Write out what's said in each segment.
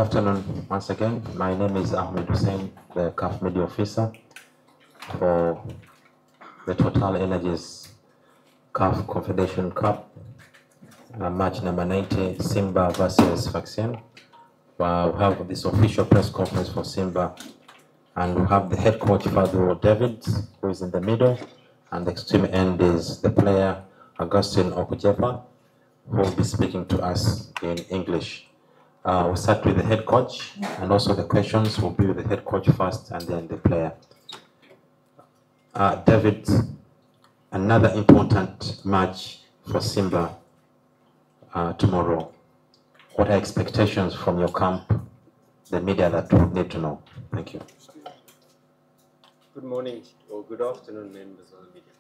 afternoon once again. My name is Ahmed Hussein, the CAF Media Officer for the Total Energies CAF Confederation Cup, match number 90, Simba versus Sfaxien. We have this official press conference for Simba, and we have the head coach Fadlu David, who is in the middle, and the extreme end is the player Augustine Okujepa, who will be speaking to us in English. We'll start with the head coach, and also the questions will be with the head coach first and then the player. David, another important match for Simba tomorrow. What are expectations from your camp, the media that we need to know? Thank you. Good morning or good afternoon, members of the media.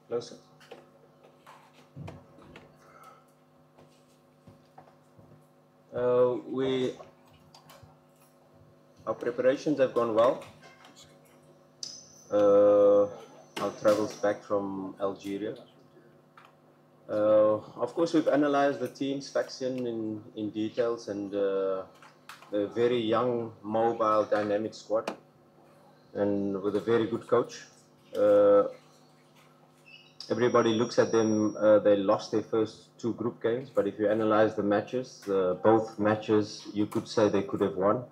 Closer. Our preparations have gone well. Our travels back from Algeria. Of course, we've analyzed the team, Sfaxien, in details, and a very young, mobile, dynamic squad, and with a very good coach. Everybody looks at them, they lost their first 2 group games, but if you analyze the matches, both matches, you could say they could have won.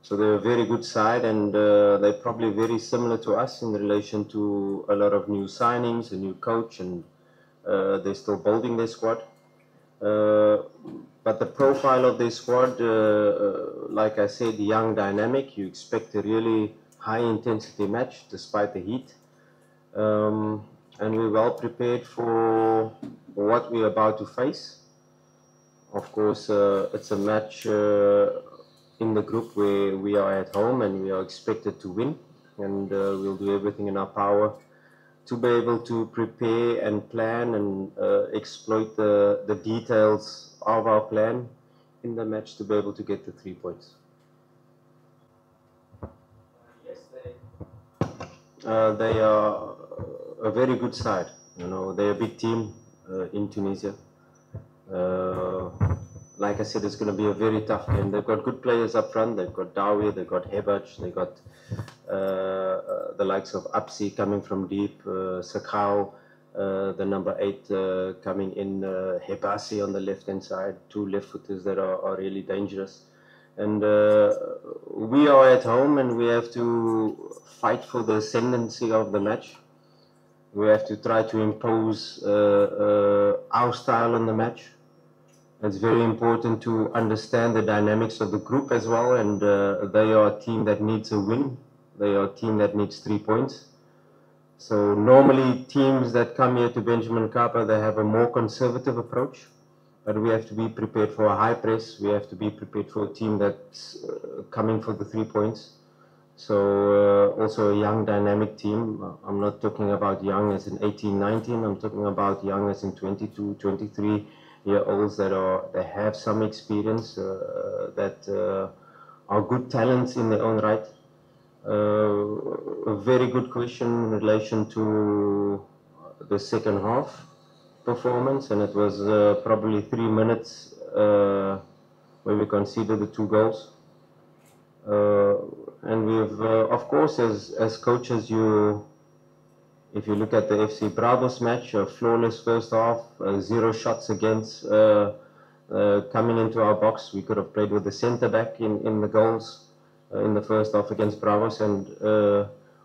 So they're a very good side, and they're probably very similar to us in relation to a lot of new signings, a new coach, and they're still building their squad. But the profile of their squad, like I said, young, dynamic, you expect a really high-intensity match despite the heat. And we're well prepared for what we're about to face. Of course, it's a match in the group where we are at home and we are expected to win. And we'll do everything in our power to be able to prepare and plan and exploit the details of our plan in the match to be able to get the 3 points. Yes, they are a very good side. You know, they're a big team in Tunisia. Like I said, it's going to be a very tough game. They've got good players up front. They've got Dawi, they've got Hebach, they've got the likes of Apsi coming from deep, Sakau, the number 8 coming in, Hebasi on the left-hand side, 2 left-footers that are really dangerous. And we are at home and we have to fight for the ascendancy of the match. We have to try to impose our style on the match. It's very important to understand the dynamics of the group as well, and they are a team that needs a win. They are a team that needs 3 points. So normally teams that come here to Benjamin Mkapa, they have a more conservative approach, but we have to be prepared for a high press. We have to be prepared for a team that's coming for the 3 points. So also a young, dynamic team. I'm not talking about young as in 18, 19. I'm talking about young as in 22, 23-year-olds that have some experience, that are good talents in their own right. A very good question in relation to the second half performance, and it was probably 3 minutes where we conceded the 2 goals. And we've, of course, as coaches, if you look at the FC Bravos match, a flawless first half, 0 shots against coming into our box. We could have played with the centre back in the goals in the first half against Bravos, and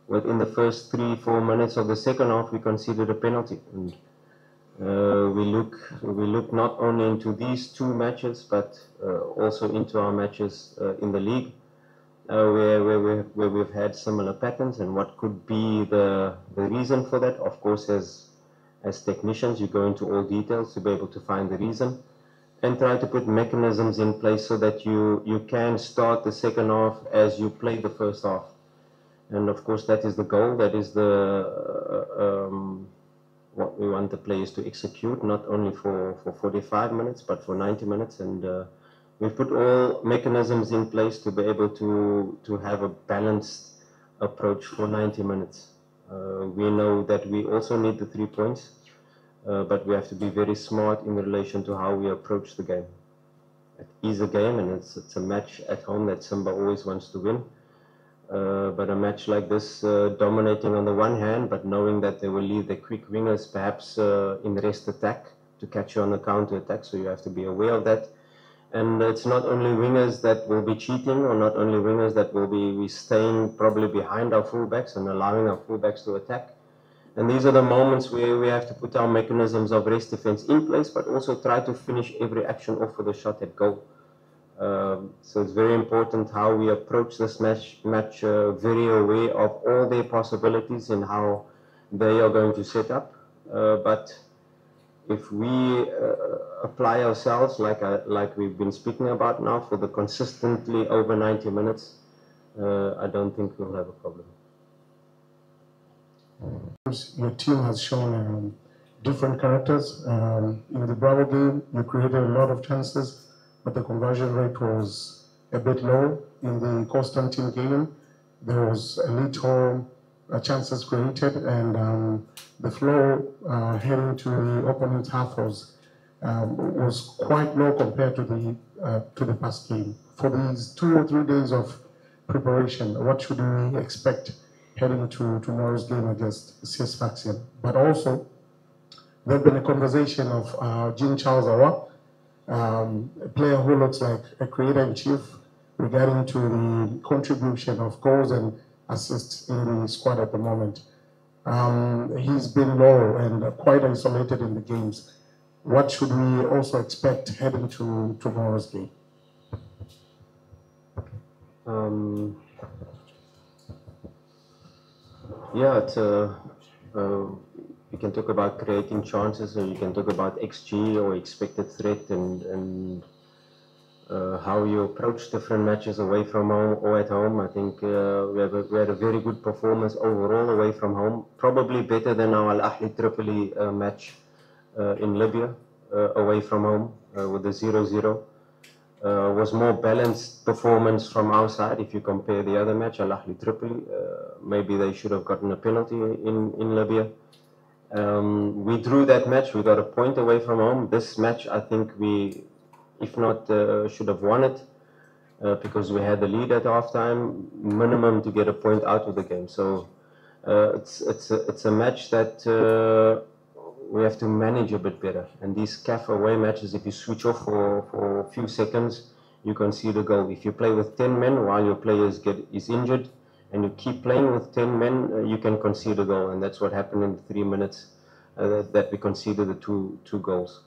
within the first 3-4 minutes of the second half, we conceded a penalty. And we look not only into these 2 matches, but also into our matches in the league. Where we've had similar patterns, and what could be the reason for that. Of course, as technicians, you go into all details to be able to find the reason and try to put mechanisms in place so that you can start the second half as you play the first half. And of course, that is the goal. That is what we want the players to execute, not only for 45 minutes, but for 90 minutes. And we've put all mechanisms in place to be able to have a balanced approach for 90 minutes. We know that we also need the 3 points, but we have to be very smart in relation to how we approach the game. it is a game, and it's a match at home that Simba always wants to win. But a match like this, dominating on the one hand, but knowing that they will leave their quick wingers perhaps in rest attack to catch you on the counter attack, so you have to be aware of that. And it's not only wingers that will be cheating, or not only wingers that will be staying probably behind our fullbacks and allowing our fullbacks to attack. And these are the moments where we have to put our mechanisms of rest defense in place, but also try to finish every action off with a shot at goal. So it's very important how we approach this match very aware of all their possibilities and how they are going to set up. But if we apply ourselves like we've been speaking about now for the consistently over 90 minutes, I don't think we'll have a problem. Your team has shown different characters. In the Bravo game, you created a lot of chances, but the conversion rate was a bit low. In the Constantine game, there was a little chances created, and the flow heading to the opponent's half was quite low compared to the past game. For these 2 or 3 days of preparation, what should we expect heading to tomorrow's game against Sfaxien? But also, there's been a conversation of Jean Charles Ahoua, a player who looks like a creator-in-chief regarding to the contribution of goals and assists in the squad at the moment. He's been low and quite isolated in the games. What should we also expect heading to tomorrow's game? Yeah, it's you can talk about creating chances, or you can talk about XG or expected threat, and how you approach different matches away from home or at home. I think we had a very good performance overall away from home, probably better than our Al Ahly Tripoli match in Libya away from home with the 0-0. Was more balanced performance from our side if you compare the other match, Al Ahly Tripoli. Maybe they should have gotten a penalty in Libya. We drew that match, we got a point away from home. This match, I think we, if not should have won it, because we had the lead at halftime, minimum to get a point out of the game. So it's a match that we have to manage a bit better. And these CAF away matches, if you switch off for a few seconds, you concede a goal. If you play with 10 men while your player is injured, and you keep playing with 10 men, you can concede a goal. And that's what happened in the 3 minutes that we conceded the two goals.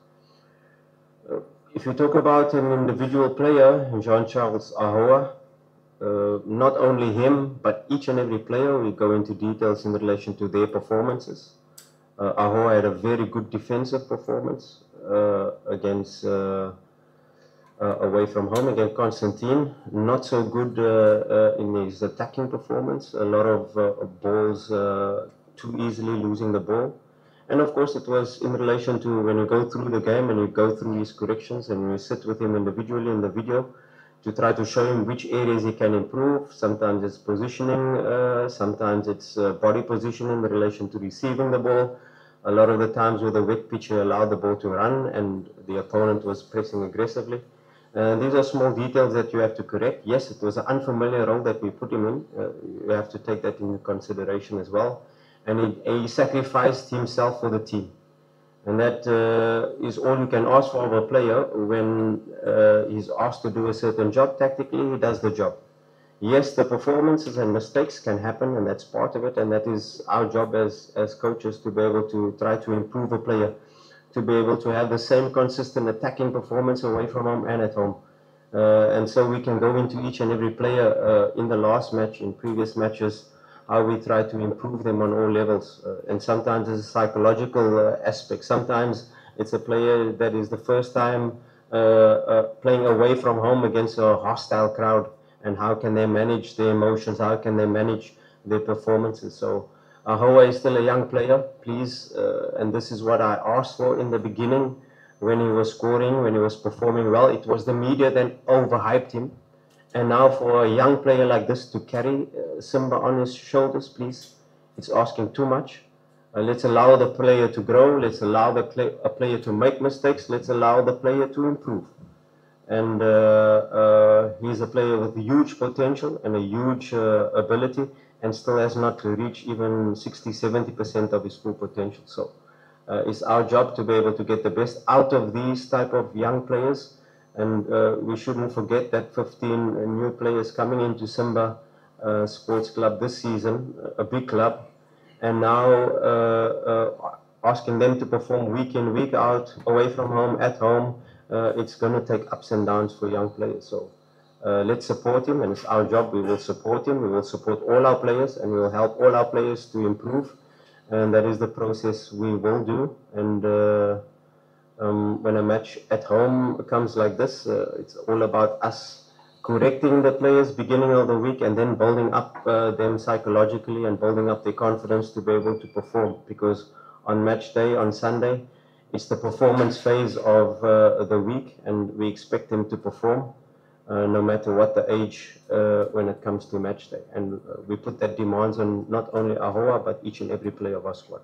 If you talk about an individual player, Jean-Charles Ahoua, not only him, but each and every player, we go into details in relation to their performances. Ahoua had a very good defensive performance against away from home against Constantine. Not so good in his attacking performance. A lot of balls too easily losing the ball. And of course it was in relation to when you go through the game and you go through his corrections and you sit with him individually in the video to try to show him which areas he can improve. Sometimes it's positioning, sometimes it's body position in relation to receiving the ball. A lot of the times with a wet pitch, you allowed the ball to run and the opponent was pressing aggressively. These are small details that you have to correct. Yes, it was an unfamiliar role that we put him in. You have to take that into consideration as well. And he sacrificed himself for the team. And that is all you can ask for of a player when he's asked to do a certain job. Tactically, he does the job. Yes, the performances and mistakes can happen, and that's part of it. And that is our job as coaches, to be able to try to improve a player, to be able to have the same consistent attacking performance away from home and at home. And so we can go into each and every player in the last match, in previous matches, how we try to improve them on all levels. And sometimes it's a psychological aspect. Sometimes it's a player that is the first time playing away from home against a hostile crowd, and how can they manage their emotions, how can they manage their performances. So Ahoua is still a young player, please, and this is what I asked for in the beginning when he was scoring, when he was performing well. It was the media that overhyped him. And now for a young player like this to carry Simba on his shoulders, please, it's asking too much. Let's allow the player to grow. Let's allow a player to make mistakes. Let's allow the player to improve. and he's a player with huge potential and a huge ability, and still has not reached even 60–70% of his full potential. So it's our job to be able to get the best out of these type of young players, and we shouldn't forget that 15 new players coming into Simba Sports Club this season, a big club, and now asking them to perform week in, week out, away from home, at home. It's going to take ups and downs for young players. So let's support him, and it's our job. We will support him. We will support all our players, and we will help all our players to improve. And that is the process we will do. And when a match at home comes like this, it's all about us correcting the players beginning of the week, and then building up them psychologically and building up their confidence to be able to perform. Because on match day, on Sunday, it's the performance phase of the week, and we expect them to perform no matter what the age when it comes to match day. And we put that demands on not only Ahoua, but each and every player of our squad.